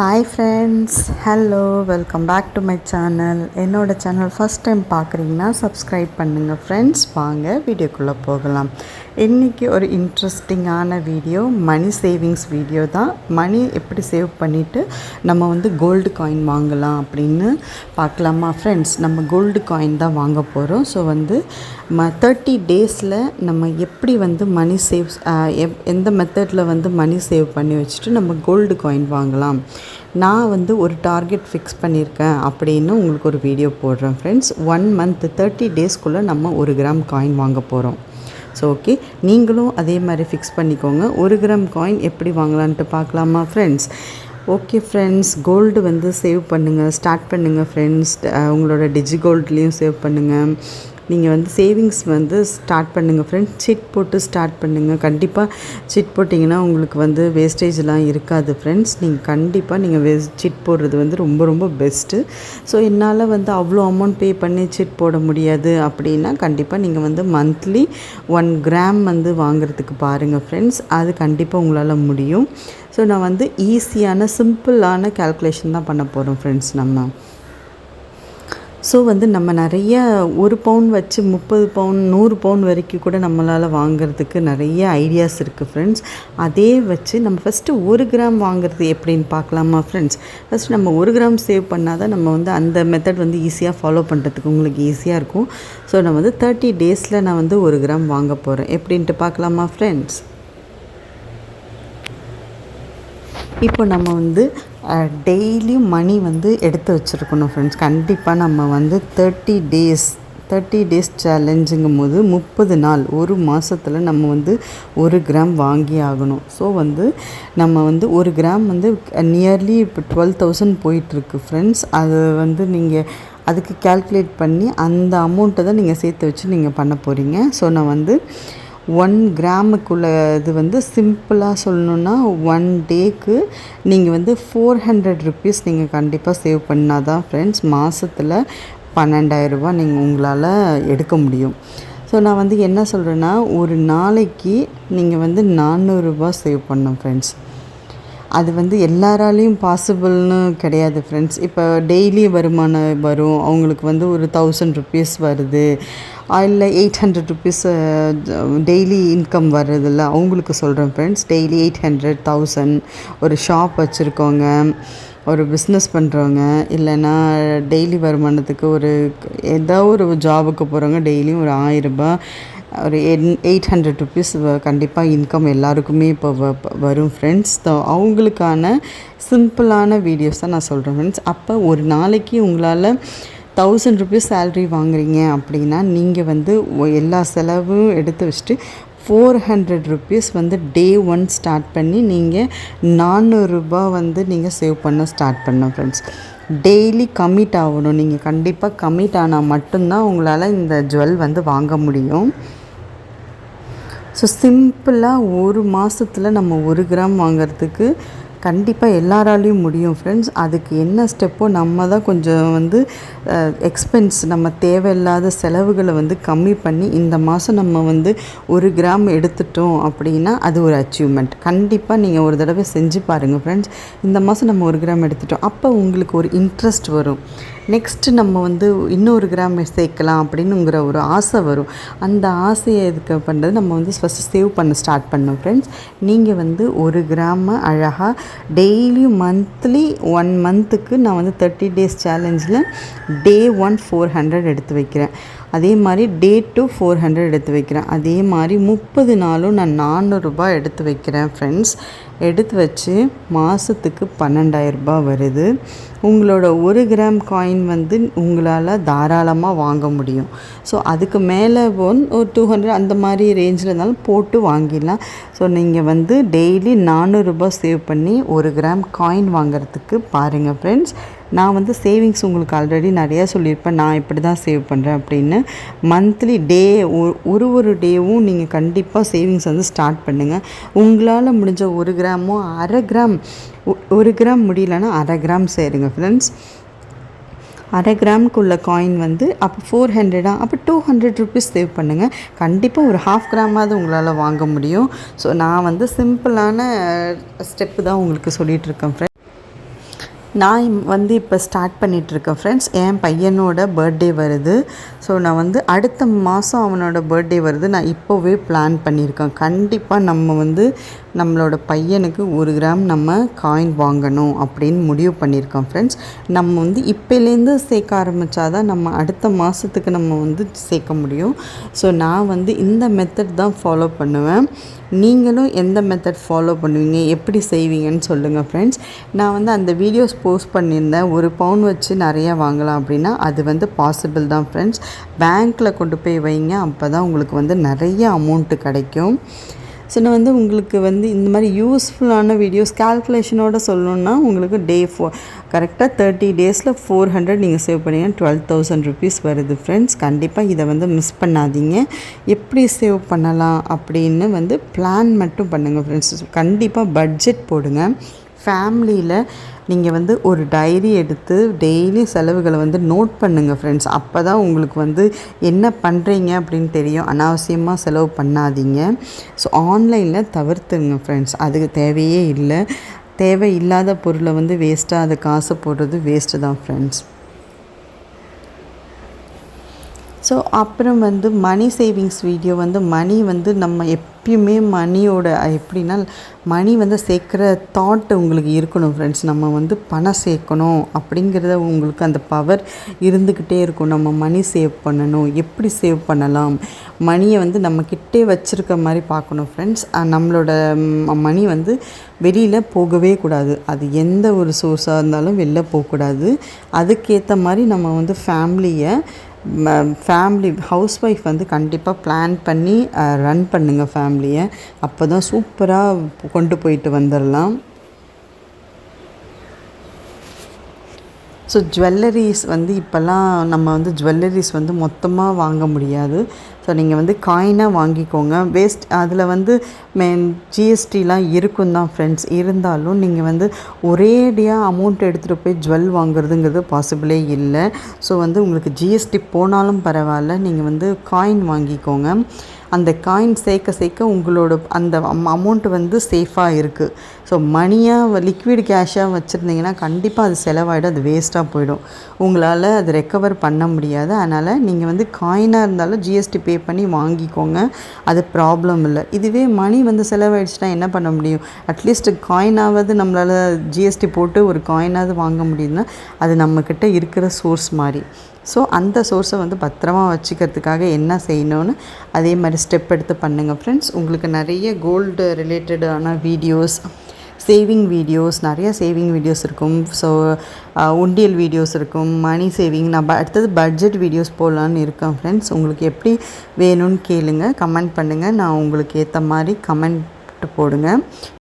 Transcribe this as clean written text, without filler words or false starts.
Hi friends, hello, welcome back to my channel. என்னோடய channel first time பார்க்குறீங்கன்னா subscribe பண்ணுங்கள் friends. வாங்க வீடியோக்குள்ளே போகலாம். இன்றைக்கி ஒரு இன்ட்ரெஸ்டிங்கான வீடியோ, மணி சேவிங்ஸ் வீடியோ தான். மணி எப்படி சேவ் பண்ணிவிட்டு நம்ம கோல்டு காயின் வாங்கலாம் அப்படின்னு பார்க்கலாமா ஃப்ரெண்ட்ஸ். நம்ம கோல்டு காயின் தான் வாங்க போகிறோம். ஸோ 30 டேஸில் நம்ம எப்படி மணி சேவ்ஸ் எந்த மெத்தடில் மணி சேவ் பண்ணி வச்சுட்டு நம்ம கோல்டு காயின் வாங்கலாம். நான் ஒரு டார்கெட் ஃபிக்ஸ் பண்ணியிருக்கேன் அப்படின்னு உங்களுக்கு ஒரு வீடியோ போடுறேன் ஃப்ரெண்ட்ஸ். 1 மந்த் 30 டேஸ்க்குள்ளே நம்ம 1 கிராம் காயின் வாங்க போகிறோம். ஸோ ஓகே, நீங்களும் அதே மாதிரி ஃபிக்ஸ் பண்ணிக்கோங்க. 1 கிராம் காயின் எப்படி வாங்கலான்ட்டு பார்க்கலாமா friends. Okay friends, gold save பண்ணுங்கள், ஸ்டார்ட் பண்ணுங்கள் ஃப்ரெண்ட்ஸ். உங்களோட டிஜி கோல்ட்லேயும் சேவ் பண்ணுங்கள். நீங்கள் சேவிங்ஸ் ஸ்டார்ட் பண்ணுங்கள் ஃப்ரெண்ட்ஸ். சிட் போட்டு ஸ்டார்ட் பண்ணுங்கள். கண்டிப்பாக சிட் போட்டிங்கன்னா உங்களுக்கு வேஸ்டேஜ்லாம் இருக்காது ஃப்ரெண்ட்ஸ். நீங்கள் சிட் போடுறது ரொம்ப ரொம்ப பெஸ்ட்டு. ஸோ என்னால் அவ்வளோ அமௌண்ட் பே பண்ணி சிட் போட முடியாது அப்படின்னா கண்டிப்பாக நீங்கள் மந்த்லி 1 கிராம் வாங்குறதுக்கு பாருங்கள் ஃப்ரெண்ட்ஸ். அது கண்டிப்பாக உங்களால் முடியும். ஸோ நான் ஈஸியான சிம்பிளான கால்குலேஷன் தான் பண்ண போகிறோம் ஃப்ரெண்ட்ஸ். நம்ம நிறைய 1 பவுன் வச்சு 30 பவுன் 100 பவுன் வரைக்கும் கூட நம்மளால் வாங்குறதுக்கு நிறைய ஐடியாஸ் இருக்குது ஃப்ரெண்ட்ஸ். அதே வச்சு நம்ம ஃபஸ்ட்டு 1 கிராம் வாங்குறது எப்படின்னு பார்க்கலாமா ஃப்ரெண்ட்ஸ். ஃபஸ்ட்டு நம்ம 1 கிராம் சேவ் பண்ணால் தான் நம்ம அந்த மெத்தட் ஈஸியாக ஃபாலோ பண்ணுறதுக்கு உங்களுக்கு ஈஸியாக இருக்கும். ஸோ நான் 30 டேஸில் நான் 1 கிராம் வாங்க போகிறேன். எப்படின்ட்டு பார்க்கலாமா ஃப்ரெண்ட்ஸ். இப்போ நம்ம டெய்லியும் மணி எடுத்து வச்சுருக்கணும் ஃப்ரெண்ட்ஸ். கண்டிப்பாக நம்ம 30 டேஸ் சேலஞ்சுங்கும் போது 30 நாள் 1 மாதத்தில் நம்ம 1 கிராம் வாங்கி ஆகணும். ஸோ நம்ம 1 கிராம் நியர்லி இப்போ 12,000 போயிட்டுருக்கு ஃப்ரெண்ட்ஸ். அது நீங்கள் அதுக்கு கால்குலேட் பண்ணி அந்த அமௌண்ட்டை தான் நீங்கள் சேர்த்து வச்சு நீங்கள் பண்ண போகிறீங்க. ஸோ நான் 1 கிராமுக்குள்ள இது சிம்பிளாக சொல்லணுன்னா 1 டேக்கு நீங்கள் 400 ருபீஸ் நீங்கள் கண்டிப்பாக சேவ் பண்ணால் தான் ஃப்ரெண்ட்ஸ் மாதத்தில் 12,000 ரூபா நீங்கள் உங்களால் எடுக்க முடியும். ஸோ நான் என்ன சொல்கிறேன்னா, ஒரு நாளைக்கு நீங்கள் 400 ரூபா சேவ் பண்ணணும் ஃப்ரெண்ட்ஸ். அது எல்லாராலையும் பாசிபிள்னு கிடையாது ஃப்ரெண்ட்ஸ். இப்போ டெய்லி வருமானம் வரும், அவங்களுக்கு ஒரு 1000 ருபீஸ் வருது, இல்லை 800 ருபீஸ் டெய்லி இன்கம் வர்றதில்ல, அவங்களுக்கு சொல்கிறேன் ஃப்ரெண்ட்ஸ். டெய்லி 800, 1000 ஒரு ஷாப் வச்சுருக்கோங்க, ஒரு பிஸ்னஸ் பண்ணுறவங்க, இல்லைன்னா டெய்லி வருமானத்துக்கு ஏதோ ஒரு ஜாபுக்கு போகிறவங்க டெய்லியும் ஒரு 1000 ரூபா, ஒரு 800 ருபீஸ் கண்டிப்பாக இன்கம் எல்லாருக்குமே இப்போ வரும் ஃப்ரெண்ட்ஸ். ஸோ அவங்களுக்கான சிம்பிளான வீடியோஸ் தான் நான் சொல்கிறேன் ஃப்ரெண்ட்ஸ். அப்போ ஒரு நாளைக்கு உங்களால் 1000 ருபீஸ் சேல்ரி வாங்குறீங்க அப்படின்னா நீங்கள் எல்லா செலவும் எடுத்து வச்சுட்டு 400 ருபீஸ் டே 1 ஸ்டார்ட் பண்ணி நீங்கள் 400 ரூபா நீங்கள் சேவ் பண்ண ஸ்டார்ட் பண்ணோம் ஃப்ரெண்ட்ஸ். டெய்லி கமிட் ஆகணும். நீங்கள் கண்டிப்பாக கமிட் ஆனால் மட்டும்தான் உங்களால் இந்த ஜுவல் வாங்க முடியும். ஸோ சிம்பிளாக 1 மாதத்தில் நம்ம 1 கிராம் வாங்கிறதுக்கு கண்டிப்பாக எல்லாராலையும் முடியும் ஃப்ரெண்ட்ஸ். அதுக்கு என்ன ஸ்டெப்போ நம்ம தான் கொஞ்சம் எக்ஸ்பென்ஸ், நம்ம தேவையில்லாத செலவுகளை கம்மி பண்ணி இந்த மாதம் நம்ம 1 கிராம் எடுத்துட்டோம் அப்படின்னா அது ஒரு அச்சீவ்மெண்ட். கண்டிப்பாக நீங்கள் ஒரு தடவை செஞ்சு பாருங்கள் ஃப்ரெண்ட்ஸ். இந்த மாதம் நம்ம 1 கிராம் எடுத்துட்டோம், அப்போ உங்களுக்கு ஒரு இன்ட்ரெஸ்ட் வரும். நெக்ஸ்ட்டு நம்ம இன்னொரு கிராம் சேர்க்கலாம் அப்படின்னுங்கிற ஒரு ஆசை வரும். அந்த ஆசையை எதுக்கு பண்ணுறது, நம்ம ஃபஸ்ட்டு சேவ் பண்ண ஸ்டார்ட் பண்ணோம் ஃப்ரெண்ட்ஸ். நீங்கள் 1 கிராமை அழகாக டெய்லியும் மந்த்லி 1 மந்த்துக்கு நான் 30 டேஸ் சேலஞ்சில் டே 1 400 எடுத்து வைக்கிறேன். அதே மாதிரி டே 2 400 எடுத்து வைக்கிறேன். அதே மாதிரி 30 நாளும் நான் 400 ரூபா எடுத்து வைக்கிறேன் ஃப்ரெண்ட்ஸ். எடுத்து வச்சு மாதத்துக்கு 12,000 ரூபா வருது. உங்களோட 1 கிராம் காயின் உங்களால் தாராளமாக வாங்க முடியும். ஸோ அதுக்கு மேலே ஒரு 200 அந்த மாதிரி ரேஞ்சில் இருந்தாலும் போட்டு வாங்கிடலாம். ஸோ நீங்கள் டெய்லி 400 ரூபா சேவ் பண்ணி 1 கிராம் காயின் வாங்கிறதுக்கு பாருங்கள் ஃப்ரெண்ட்ஸ். நான் சேவிங்ஸ் உங்களுக்கு ஆல்ரெடி நிறையா சொல்லியிருப்பேன், நான் இப்படி தான் சேவ் பண்ணுறேன் அப்படின்னு. மந்த்லி டே ஒரு டேவும் நீங்கள் கண்டிப்பாக சேவிங்ஸ் ஸ்டார்ட் பண்ணுங்கள். உங்களால் முடிஞ்ச 1 கிராமோ 1/2 கிராம், 1 கிராம் முடியலன்னா 1/2 கிராம் சேருங்க ஃப்ரெண்ட்ஸ். 1/2 கிராமுக்குள்ள காயின் அப்போ 400 அப்போ 200 ருபீஸ் சேவ் பண்ணுங்கள். கண்டிப்பாக ஒரு 1/2 கிராமாவது உங்களால் வாங்க முடியும். ஸோ நான் சிம்பிளான ஸ்டெப்பு தான் உங்களுக்கு சொல்லிகிட்ருக்கேன் ஃப்ரெண்ட்ஸ். நான் வந்து இப்போ ஸ்டார்ட் பண்ணிகிட்ருக்கேன் ஃப்ரெண்ட்ஸ். என் பையனோட பர்த்டே வருது. ஸோ நான் வந்து அடுத்த மாதம் அவனோட பர்த்டே வருது. நான் இப்போவே பிளான் பண்ணியிருக்கேன். கண்டிப்பாக நம்ம வந்து நம்மளோட பையனுக்கு 1 கிராம் நம்ம காயின் வாங்கணும் அப்படின்னு முடிவு பண்ணியிருக்கோம் ஃப்ரெண்ட்ஸ். நம்ம வந்து இப்போலேருந்து சேர்க்க ஆரம்பித்தா தான் நம்ம அடுத்த மாதத்துக்கு நம்ம வந்து சேர்க்க முடியும். ஸோ நான் வந்து இந்த மெத்தட் தான் ஃபாலோ பண்ணுவேன். நீங்களும் எந்த மெத்தட் ஃபாலோ பண்ணுவீங்க, எப்படி செய்வீங்கன்னு சொல்லுங்கள் ஃப்ரெண்ட்ஸ். நான் வந்து அந்த வீடியோஸ் போஸ்ட் பண்ணியிருந்தேன். 1 பவுன் வச்சு நிறையா வாங்கலாம் அப்படின்னா அது வந்து பாசிபிள் தான் ஃப்ரெண்ட்ஸ். பேங்க்கில் கொண்டு போய் வைங்க, அப்போ தான் உங்களுக்கு வந்து நிறைய அமௌண்ட்டு கிடைக்கும். ஸோ நான் வந்து உங்களுக்கு வந்து இந்த மாதிரி யூஸ்ஃபுல்லான வீடியோஸ் கால்குலேஷனோடு சொல்லணுன்னா உங்களுக்கு கரெக்டாக 30 டேஸில் 400 நீங்கள் சேவ் பண்ணிங்கன்னா 12,000 ருபீஸ் வருது ஃப்ரெண்ட்ஸ். கண்டிப்பாக இதை வந்து மிஸ் பண்ணாதீங்க. எப்படி சேவ் பண்ணலாம் அப்படின்னு வந்து பிளான் மட்டும் பண்ணுங்கள் ஃப்ரெண்ட்ஸ். கண்டிப்பாக பட்ஜெட் போடுங்க. ஃபேமிலியில் நீங்கள் வந்து ஒரு டைரி எடுத்து டெய்லி செலவுகளை வந்து நோட் பண்ணுங்கள் ஃப்ரெண்ட்ஸ். அப்போ தான் உங்களுக்கு வந்து என்ன பண்ணுறீங்க அப்படின்னு தெரியும். அனாவசியமாக செலவு பண்ணாதீங்க. ஸோ ஆன்லைனில் தவிர்த்துங்க ஃப்ரெண்ட்ஸ். அதுக்கு தேவையே இல்லை. தேவையில்லாத பொருளை வந்து வேஸ்ட்டாக அது காசு போடுறது வேஸ்ட்டு தான் ஃப்ரெண்ட்ஸ். ஸோ அப்புறம் வந்து மணி சேவிங்ஸ் வீடியோ வந்து மணி வந்து நம்ம எப்பயுமே மணியோட எப்படின்னா மணி வந்து சேர்க்குற தாட் உங்களுக்கு இருக்கணும் ஃப்ரெண்ட்ஸ். நம்ம வந்து பணம் சேர்க்கணும் அப்படிங்கிறத உங்களுக்கு அந்த பவர் இருந்துக்கிட்டே இருக்கும். நம்ம மணி சேவ் பண்ணணும், எப்படி சேவ் பண்ணலாம், மணியை வந்து நம்மக்கிட்டே வச்சுருக்க மாதிரி பார்க்கணும் ஃப்ரெண்ட்ஸ். நம்மளோட மணி வந்து வெளியில் போகவே கூடாது. அது எந்த ஒரு சோர்ஸாக இருந்தாலும் வெளில போகக்கூடாது. அதுக்கேற்ற மாதிரி நம்ம வந்து ஃபேமிலி ஹவுஸ் ஒய்ஃப் வந்து கண்டிப்பாக பிளான் பண்ணி ரன் பண்ணுங்கள் ஃபேமிலியை. அப்போ தான் சூப்பராக கொண்டு போயிட்டு வந்துடலாம். ஸோ ஜுவல்லரிஸ் வந்து இப்போல்லாம் நம்ம வந்து ஜுவல்லரிஸ் வந்து மொத்தமாக வாங்க முடியாது. ஸோ நீங்கள் வந்து காயினாக வாங்கிக்கோங்க. அதில் வந்து ஜிஎஸ்டிலாம் இருக்கும் தான் ஃப்ரெண்ட்ஸ். இருந்தாலும் நீங்கள் வந்து ஒரேடியாக அமௌண்ட் எடுத்துகிட்டு போய் ஜுவல் வாங்குறதுங்கிறது பாசிபிளே இல்லை. ஸோ வந்து உங்களுக்கு ஜிஎஸ்டி போனாலும் பரவாயில்ல, நீங்கள் வந்து காயின் வாங்கிக்கோங்க. அந்த காயின் சேர்க்க உங்களோட அந்த அமௌண்ட்டு வந்து சேஃபாக இருக்குது. ஸோ மணியாக லிக்விட் கேஷாக வச்சுருந்தீங்கன்னா கண்டிப்பாக அது செலவாகிடும், அது வேஸ்ட்டாக போயிடும். உங்களால் அது ரெக்கவர் பண்ண முடியாது. அதனால் நீங்கள் வந்து காயினாக இருந்தாலும் ஜிஎஸ்டி பே பண்ணி வாங்கிக்கோங்க. அது ப்ராப்ளம் இல்லை. இதுவே மணி வந்து செலவாயிடுச்சுன்னா என்ன பண்ண முடியும்? அட்லீஸ்ட் காயினாவது நம்மளால் ஜிஎஸ்டி போட்டு ஒரு காயினாவது வாங்க முடியுதுன்னா அது நம்மக்கிட்ட இருக்கிற சோர்ஸ் மாதிரி. ஸோ அந்த சோர்ஸை வந்து பத்திரமா வச்சுக்கிறதுக்காக என்ன செய்யணும்னு அதே மாதிரி ஸ்டெப் எடுத்து பண்ணுங்கள் ஃப்ரெண்ட்ஸ். உங்களுக்கு நிறைய கோல்டு ரிலேட்டடான வீடியோஸ், சேவிங் வீடியோஸ், நிறைய சேவிங் வீடியோஸ் இருக்கும். ஸோ உண்டியல் வீடியோஸ் இருக்கும், மணி சேவிங். நான் அடுத்தது பட்ஜெட் வீடியோஸ் போடலான்னு இருக்கேன் ஃப்ரெண்ட்ஸ். உங்களுக்கு எப்படி வேணும்னு கேளுங்க, கமெண்ட் பண்ணுங்கள். நான் உங்களுக்கு ஏற்ற மாதிரி கமெண்ட் போடுங்க.